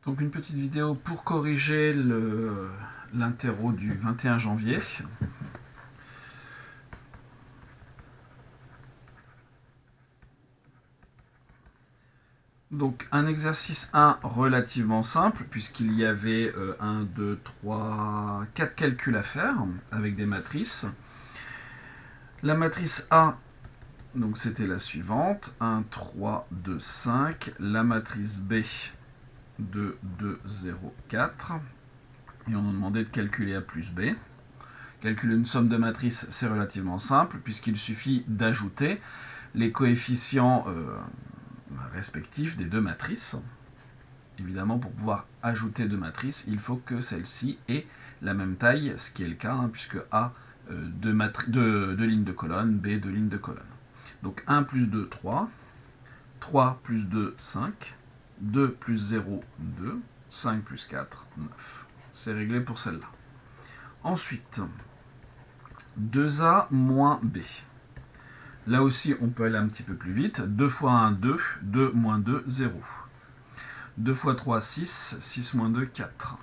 Donc une petite vidéo pour corriger l'interro du 21 janvier. Donc un exercice 1 relativement simple puisqu'il y avait 1, 2, 3, 4 calculs à faire avec des matrices. La matrice A, donc c'était la suivante, 1, 3, 2, 5. La matrice B, 2, 2, 0, 4. Et on nous demandait de calculer A plus B. Calculer une somme de matrices, c'est relativement simple puisqu'il suffit d'ajouter les coefficients respectifs des deux matrices. Évidemment, pour pouvoir ajouter deux matrices, il faut que celle-ci ait la même taille, ce qui est le cas, puisque A, deux lignes de colonne, B, deux lignes de colonne. Donc 1 plus 2, 3. 3 plus 2, 5. 2 plus 0, 2. 5 plus 4, 9. C'est réglé pour celle-là. Ensuite, 2A moins B. Là aussi, on peut aller un petit peu plus vite. 2 fois 1, 2. 2 moins 2, 0. 2 fois 3, 6. 6 moins 2, 4.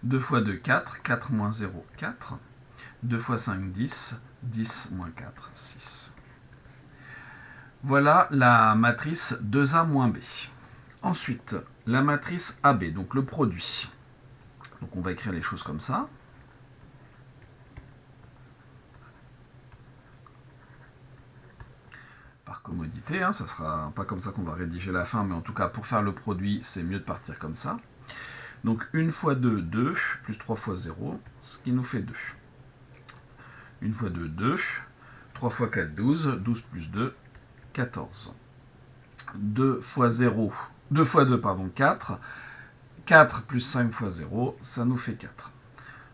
2 fois 2, 4. 4 moins 0, 4. 2 fois 5, 10. 10 moins 4, 6. Voilà la matrice 2A moins B. Ensuite, la matrice AB, donc le produit. Donc on va écrire les choses comme ça. Par commodité, ça sera pas comme ça qu'on va rédiger la fin, mais en tout cas pour faire le produit, c'est mieux de partir comme ça. Donc 1 fois 2, 2, plus 3 fois 0, ce qui nous fait 2. 1 fois 2, 2, 3 fois 4, 12, 12 plus 2, 14. 2 fois 0, 2 fois 2, pardon, 4. 4 plus 5 fois 0, ça nous fait 4.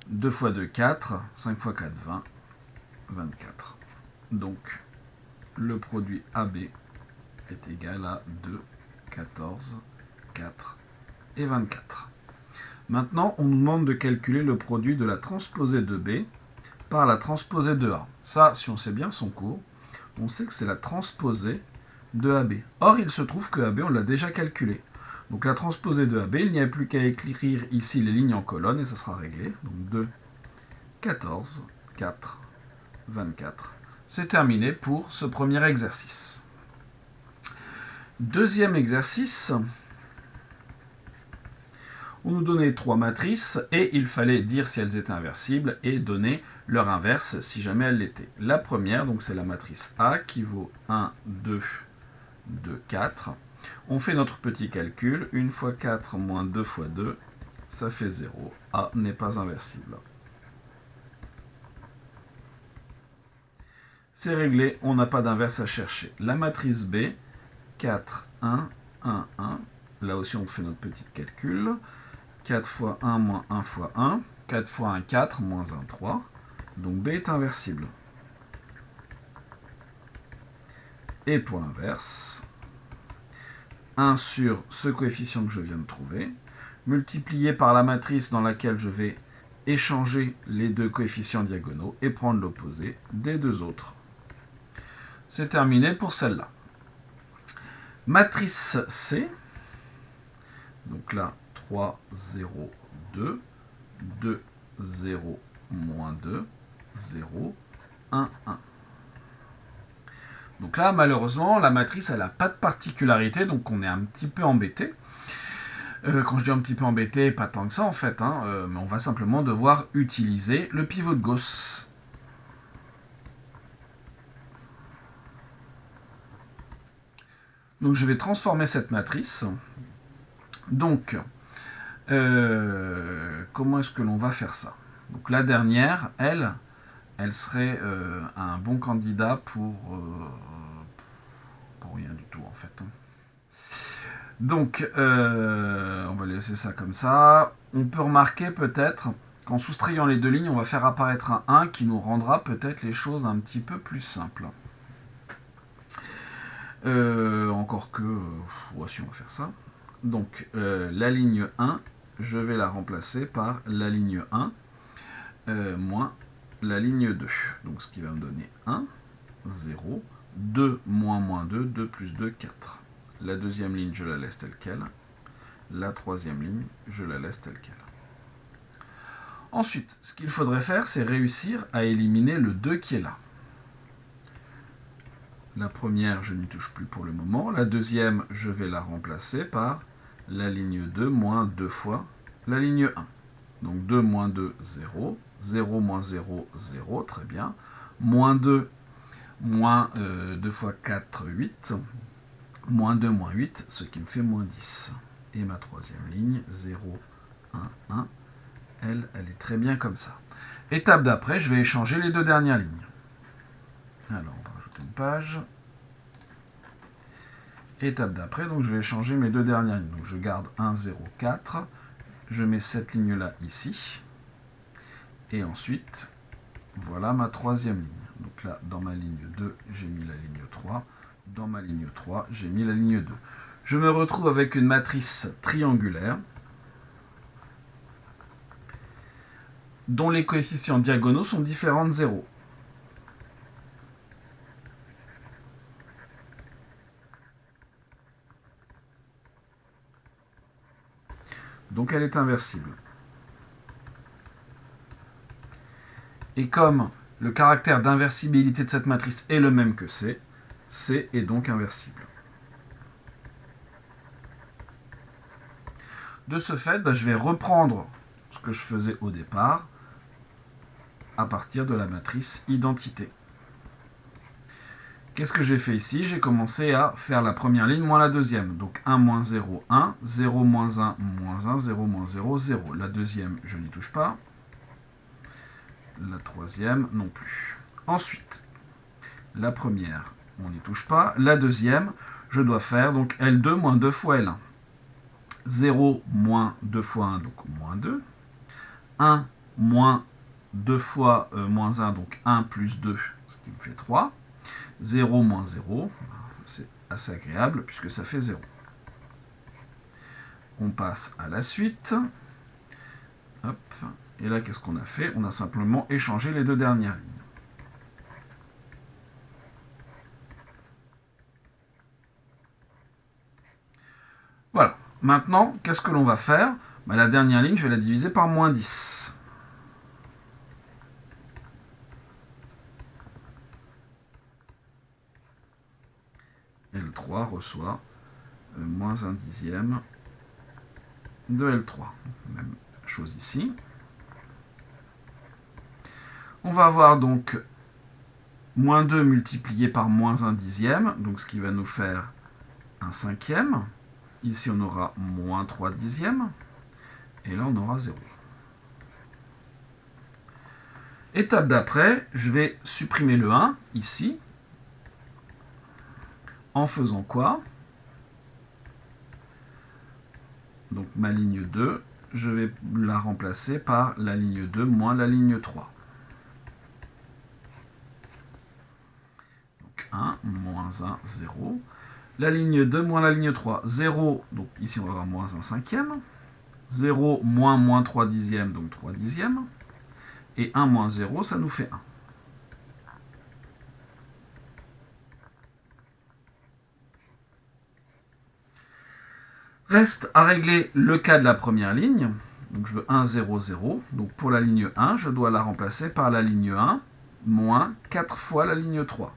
2 fois 2, 4. 5 fois 4, 20. 24. Donc, le produit AB est égal à 2, 14, 4 et 24. Maintenant, on nous demande de calculer le produit de la transposée de B par la transposée de A. Ça, si on sait bien son cours, on sait que c'est la transposée de AB. Or, il se trouve que AB, on l'a déjà calculé. Donc la transposée de AB, il n'y a plus qu'à écrire ici les lignes en colonne et ça sera réglé. Donc 2, 14, 4, 24. C'est terminé pour ce premier exercice. Deuxième exercice, on nous donnait trois matrices et il fallait dire si elles étaient inversibles et donner leur inverse si jamais elles l'étaient. La première, donc c'est la matrice A qui vaut 1, 2, 2, 4. On fait notre petit calcul. 1 fois 4 moins 2 fois 2, ça fait 0. A n'est pas inversible. C'est réglé, on n'a pas d'inverse à chercher. La matrice B, 4, 1, 1, 1. Là aussi, on fait notre petit calcul. 4 fois 1 moins 1 fois 1. 4 fois 1, 4, moins 1, 3. Donc B est inversible. Et pour l'inverse, 1 sur ce coefficient que je viens de trouver, multiplié par la matrice dans laquelle je vais échanger les deux coefficients diagonaux et prendre l'opposé des deux autres. C'est terminé pour celle-là. Matrice C, donc là, 3, 0, 2, 2, 0, moins 2, 0, 1, 1. Donc là, malheureusement, la matrice, elle n'a pas de particularité, donc on est un petit peu embêté. Quand je dis un petit peu embêté, pas tant que ça en fait, mais on va simplement devoir utiliser le pivot de Gauss. Donc je vais transformer cette matrice. Donc, comment est-ce que l'on va faire ça? Donc la dernière, elle serait un bon candidat pour rien du tout en fait. Donc, on va laisser ça comme ça. On peut remarquer peut-être qu'en soustrayant les deux lignes, on va faire apparaître un 1 qui nous rendra peut-être les choses un petit peu plus simples. Encore que, voici, on va faire ça. Donc, la ligne 1, je vais la remplacer par la ligne 1 moins la ligne 2. Donc, ce qui va me donner 1, 0, 2 moins moins 2, 2 plus 2, 4. La deuxième ligne, je la laisse telle quelle. La troisième ligne, je la laisse telle qu'elle. Ensuite, ce qu'il faudrait faire, c'est réussir à éliminer le 2 qui est là. La première, je n'y touche plus pour le moment. La deuxième, je vais la remplacer par la ligne 2 moins 2 fois la ligne 1. Donc 2 moins 2, 0. 0 moins 0, 0. Très bien. Moins 2, moins 2 fois 4, 8. Moins 2, moins 8, ce qui me fait moins 10. Et ma troisième ligne, 0, 1, 1. Elle est très bien comme ça. Étape d'après, je vais échanger les deux dernières lignes. Alors, on va rajouter une page. Étape d'après, donc je vais échanger mes deux dernières lignes. Donc je garde 1, 0, 4. Je mets cette ligne-là ici. Et ensuite, voilà ma troisième ligne. Donc là, dans ma ligne 2, j'ai mis la ligne 3. Dans ma ligne 3, j'ai mis la ligne 2. Je me retrouve avec une matrice triangulaire dont les coefficients diagonaux sont différents de 0. Donc elle est inversible. Et comme le caractère d'inversibilité de cette matrice est le même que C, C est donc inversible. De ce fait, je vais reprendre ce que je faisais au départ à partir de la matrice identité. Qu'est-ce que j'ai fait ici? J'ai commencé à faire la première ligne moins la deuxième. Donc 1 moins 0, 1, 0 moins 1, moins 1, 0 moins 0, 0. La deuxième, je n'y touche pas. La troisième, non plus. Ensuite, la première, on n'y touche pas. La deuxième, je dois faire donc L2 moins 2 fois L1. 0 moins 2 fois 1, donc moins 2. 1 moins 2 fois moins 1, donc 1 plus 2, ce qui me fait 3. 0 moins 0, c'est assez agréable puisque ça fait 0. On passe à la suite. Hop. Et là, qu'est-ce qu'on a fait? On a simplement échangé les deux dernières lignes. Voilà. Maintenant, qu'est-ce que l'on va faire? La dernière ligne, je vais la diviser par moins 10. L3 reçoit moins 1 dixième de L3. Même chose ici. On va avoir donc moins 2 multiplié par moins 1 dixième, donc ce qui va nous faire un cinquième. Ici, on aura moins 3 dixièmes. Et là, on aura 0. Étape d'après, je vais supprimer le 1, ici. En faisant quoi? Donc, ma ligne 2, je vais la remplacer par la ligne 2 moins la ligne 3. Donc, 1, moins 1, 0. La ligne 2 moins la ligne 3, 0. Donc, ici, on va avoir moins 1 cinquième. 0 moins moins 3 dixièmes, donc 3 dixièmes. Et 1 moins 0, ça nous fait 1. Reste à régler le cas de la première ligne. Donc je veux 1, 0, 0. Donc pour la ligne 1, je dois la remplacer par la ligne 1 moins 4 fois la ligne 3.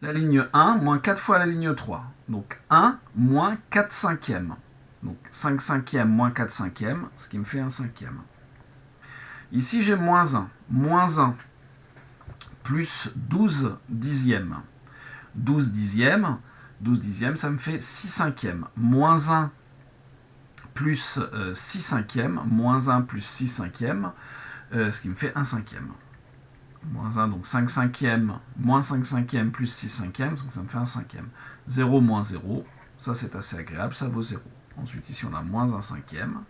La ligne 1 moins 4 fois la ligne 3. Donc 1 moins 4 cinquièmes. Donc 5 cinquièmes moins 4 cinquièmes, ce qui me fait 1 cinquième. Ici j'ai moins 1. Moins 1 plus 12 dixièmes. 12 dixièmes, ça me fait 6 cinquièmes. Moins 1 plus 6 cinquièmes, moins 1 plus 6 cinquièmes, ce qui me fait 1 cinquième. Moins 1, donc 5 cinquièmes, moins 5 cinquièmes plus 6 cinquièmes, donc ça me fait 1 cinquième. 0 moins 0, ça c'est assez agréable, ça vaut 0. Ensuite ici on a moins 1 cinquième,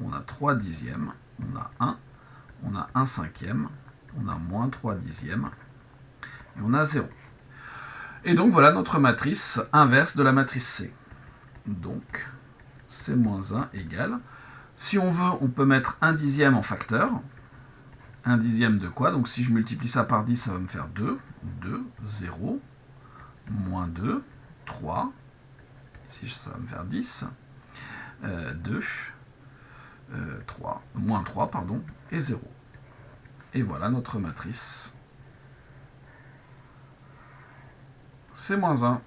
on a 3 dixièmes, on a 1, on a 1 cinquième, on a moins 3 dixièmes, et on a 0. Et donc voilà notre matrice inverse de la matrice C. Donc C moins 1 égale, si on veut, on peut mettre 1 dixième en facteur. 1 dixième de quoi? Donc si je multiplie ça par 10, ça va me faire 2. 2, 0. moins 2, 3, ici ça va me faire 10, 2, 3, moins 3, pardon, et 0. Et voilà notre matrice. C'est moins 1.